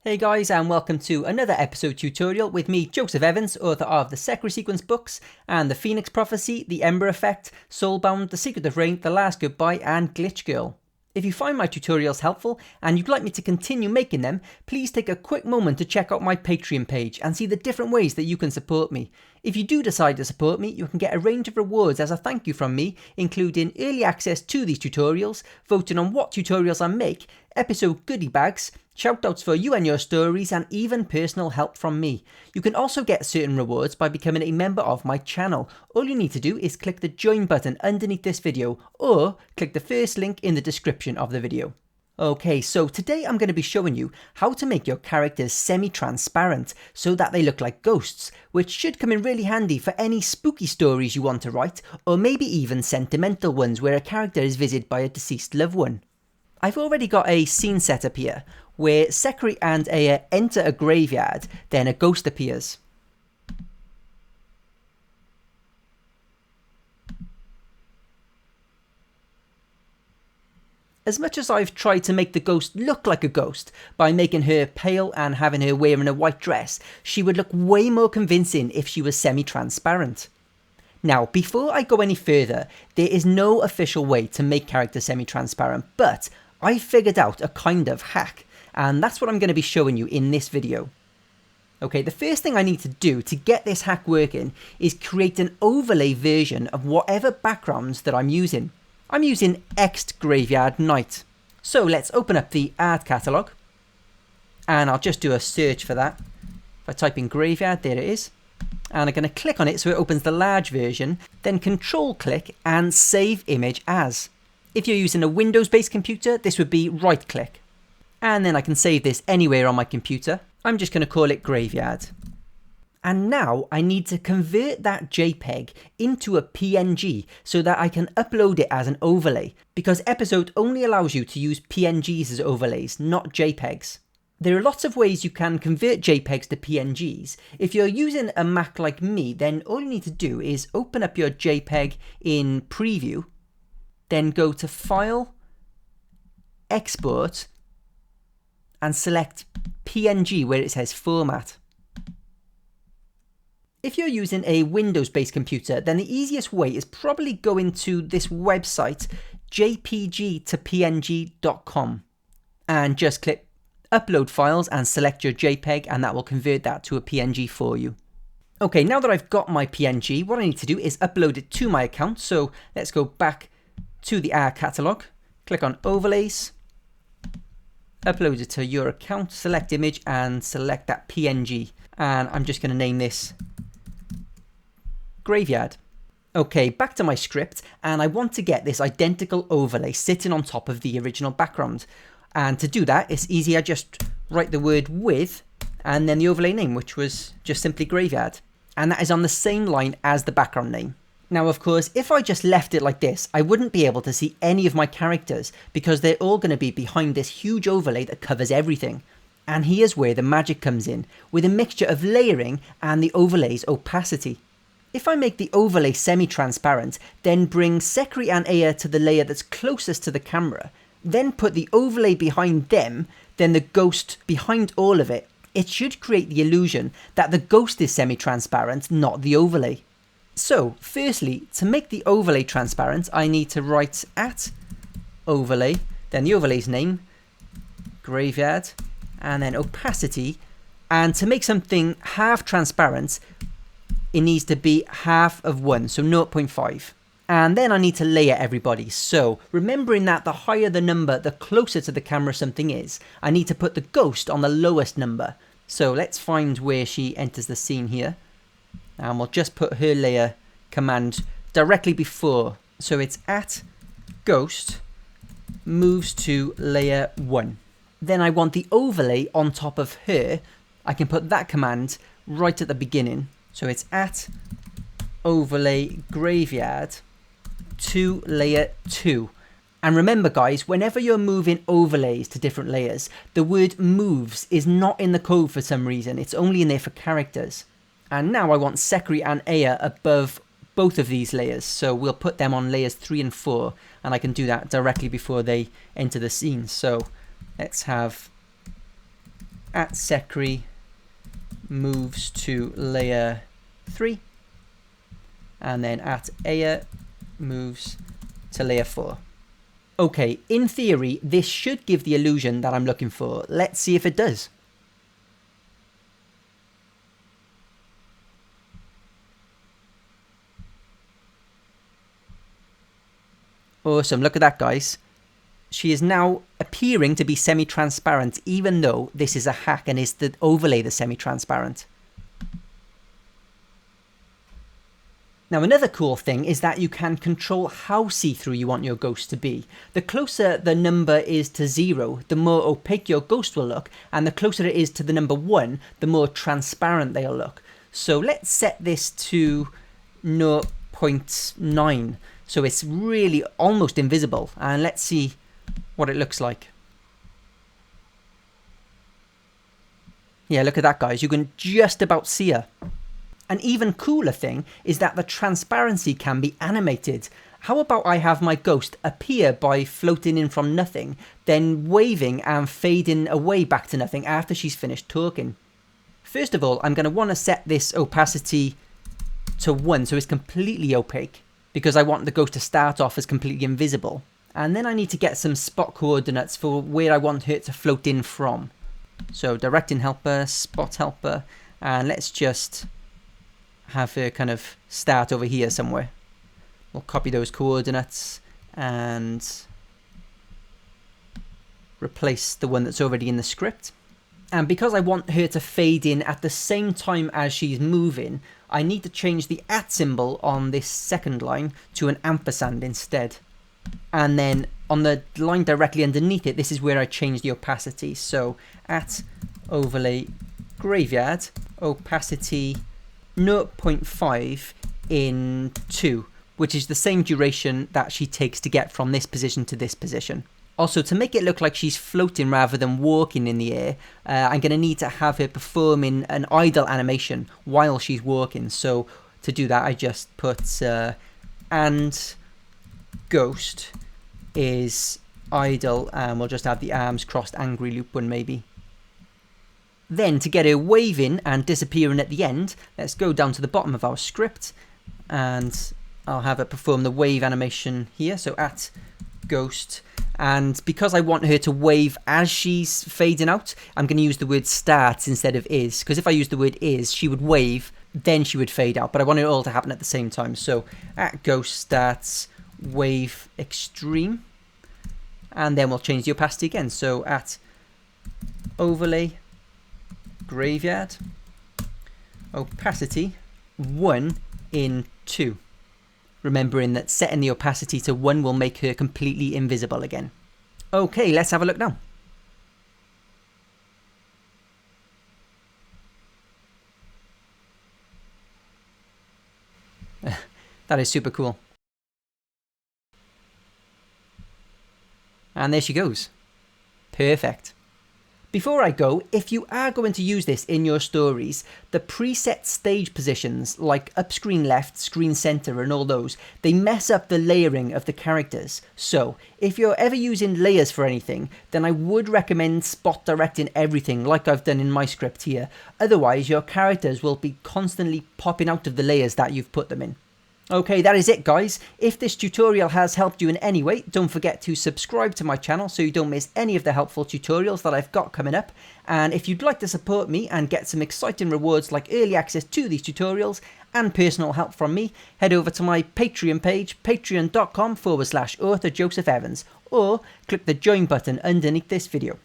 Hey guys, and welcome to another episode tutorial with me, Joseph Evans, author of the Secretary Sequence books and The Phoenix Prophecy, The Ember Effect, Soulbound, The Secret of Rain, The Last Goodbye and Glitch Girl. If you find my tutorials helpful and you'd like me to continue making them, please take a quick moment to check out my Patreon page and see the different ways that you can support me. If you do decide to support me, you can get a range of rewards as a thank you from me, including early access to these tutorials, voting on what tutorials I make, episode goodie bags, shoutouts for you and your stories, and even personal help from me. You can also get certain rewards by becoming a member of my channel. All you need to do is click the join button underneath this video or click the first link in the description of the video. Okay, so today I'm going to be showing you how to make your characters semi-transparent so that they look like ghosts, which should come in really handy for any spooky stories you want to write, or maybe even sentimental ones where a character is visited by a deceased loved one. I've already got a scene set up here, where Sekri and Aya enter a graveyard, then a ghost appears. As much as I've tried to make the ghost look like a ghost by making her pale and having her wearing a white dress, she would look way more convincing if she was semi-transparent. Now, before I go any further, there is no official way to make characters semi-transparent, but I figured out a kind of hack, and that's what I'm going to be showing you in this video. Okay, the first thing I need to do to get this hack working is create an overlay version of whatever backgrounds that I'm using. I'm using Ext Graveyard Night. So let's open up the art catalogue, and I'll just do a search for that. If I type in Graveyard, there it is. And I'm going to click on it so it opens the large version, then control click and save image as. If you're using a Windows-based computer, this would be right click. And then I can save this anywhere on my computer. I'm just going to call it Graveyard. And now I need to convert that JPEG into a PNG so that I can upload it as an overlay, because Episode only allows you to use PNGs as overlays, not JPEGs. There are lots of ways you can convert JPEGs to PNGs. If you're using a Mac like me, then all you need to do is open up your JPEG in Preview, then go to File, Export, and select PNG where it says Format. If you're using a Windows-based computer, then the easiest way is probably going to this website, jpg-to-png.com, and just click Upload Files and select your JPEG, and that will convert that to a PNG for you. Okay, now that I've got my PNG, what I need to do is upload it to my account. So let's go back to the art catalogue, click on Overlays, upload it to your account, select image and select that PNG. And I'm just going to name this Graveyard. Okay, back to my script, and I want to get this identical overlay sitting on top of the original background. And to do that, it's easy. I just write the word with and then the overlay name, which was just simply Graveyard. And that is on the same line as the background name. Now, of course, if I just left it like this, I wouldn't be able to see any of my characters because they're all going to be behind this huge overlay that covers everything. And here's where the magic comes in, with a mixture of layering and the overlay's opacity. If I make the overlay semi-transparent, then bring Sekri and Aya to the layer that's closest to the camera, then put the overlay behind them, then the ghost behind all of it, it should create the illusion that the ghost is semi-transparent, not the overlay. So, firstly, to make the overlay transparent, I need to write @overlay, then the overlay's name, Graveyard, and then opacity. And to make something half transparent, it needs to be half of 1, so 0.5. And then I need to layer everybody. So remembering that the higher the number, the closer to the camera something is, I need to put the ghost on the lowest number. So let's find where she enters the scene here. And we'll just put her layer command directly before. So it's @ghost moves to layer 1. Then I want the overlay on top of her. I can put that command right at the beginning. So it's @overlay graveyard to layer 2. And remember guys, whenever you're moving overlays to different layers, the word moves is not in the code for some reason. It's only in there for characters. And now I want Sekri and Aya above both of these layers. So we'll put them on layers 3 and 4. And I can do that directly before they enter the scene. So let's have at Secretary moves to layer 3, and then at Aya moves to layer 4. Okay, in theory, this should give the illusion that I'm looking for. Let's see if it does. Awesome, look at that, guys. She is now appearing to be semi-transparent, even though this is a hack and is the overlay the semi-transparent. Now, another cool thing is that you can control how see-through you want your ghost to be. The closer the number is to 0, the more opaque your ghost will look, and the closer it is to the number 1, the more transparent they'll look. So let's set this to 0.9, so it's really almost invisible, and let's see what it looks like. Yeah, look at that, guys. You can just about see her. An even cooler thing is that the transparency can be animated. How about I have my ghost appear by floating in from nothing, then waving and fading away back to nothing after she's finished talking? First of all, I'm going to want to set this opacity to 1, so it's completely opaque, because I want the ghost to start off as completely invisible. And then I need to get some spot coordinates for where I want her to float in from. So directing helper, spot helper, and let's just have her kind of start over here somewhere. We'll copy those coordinates and replace the one that's already in the script. And because I want her to fade in at the same time as she's moving, I need to change the @ symbol on this second line to an ampersand instead. And then on the line directly underneath it, this is where I change the opacity. So at overlay graveyard, opacity 0.5 in 2, which is the same duration that she takes to get from this position to this position. Also, to make it look like she's floating rather than walking in the air, I'm going to need to have her performing an idle animation while she's walking. So to do that, I just put and ghost is idle, and we'll just have the arms crossed angry loop one maybe. Then to get her waving and disappearing at the end, let's go down to the bottom of our script and I'll have her perform the wave animation here. So at ghost, and because I want her to wave as she's fading out, I'm going to use the word starts instead of is, because if I use the word is, she would wave, then she would fade out, but I want it all to happen at the same time. So at ghost starts wave extreme, and then we'll change the opacity again. So at overlay graveyard, opacity 1 in 2. Remembering that setting the opacity to 1 will make her completely invisible again. Okay, let's have a look now. That is super cool. And there she goes. Perfect. Before I go, if you are going to use this in your stories, the preset stage positions like up screen left, screen center and all those, they mess up the layering of the characters. So if you're ever using layers for anything, then I would recommend spot directing everything like I've done in my script here. Otherwise your characters will be constantly popping out of the layers that you've put them in. Okay, that is it, guys. If this tutorial has helped you in any way, don't forget to subscribe to my channel so you don't miss any of the helpful tutorials that I've got coming up. And if you'd like to support me and get some exciting rewards like early access to these tutorials and personal help from me, head over to my Patreon page, patreon.com/author Joseph Evans, or click the join button underneath this video.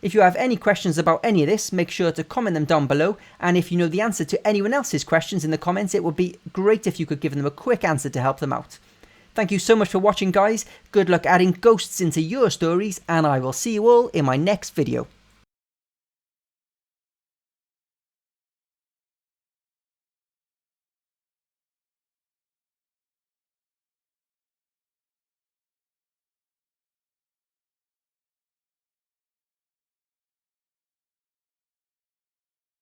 If you have any questions about any of this, make sure to comment them down below, and if you know the answer to anyone else's questions in the comments, it would be great if you could give them a quick answer to help them out. Thank you so much for watching, guys. Good luck adding ghosts into your stories, and I will see you all in my next video.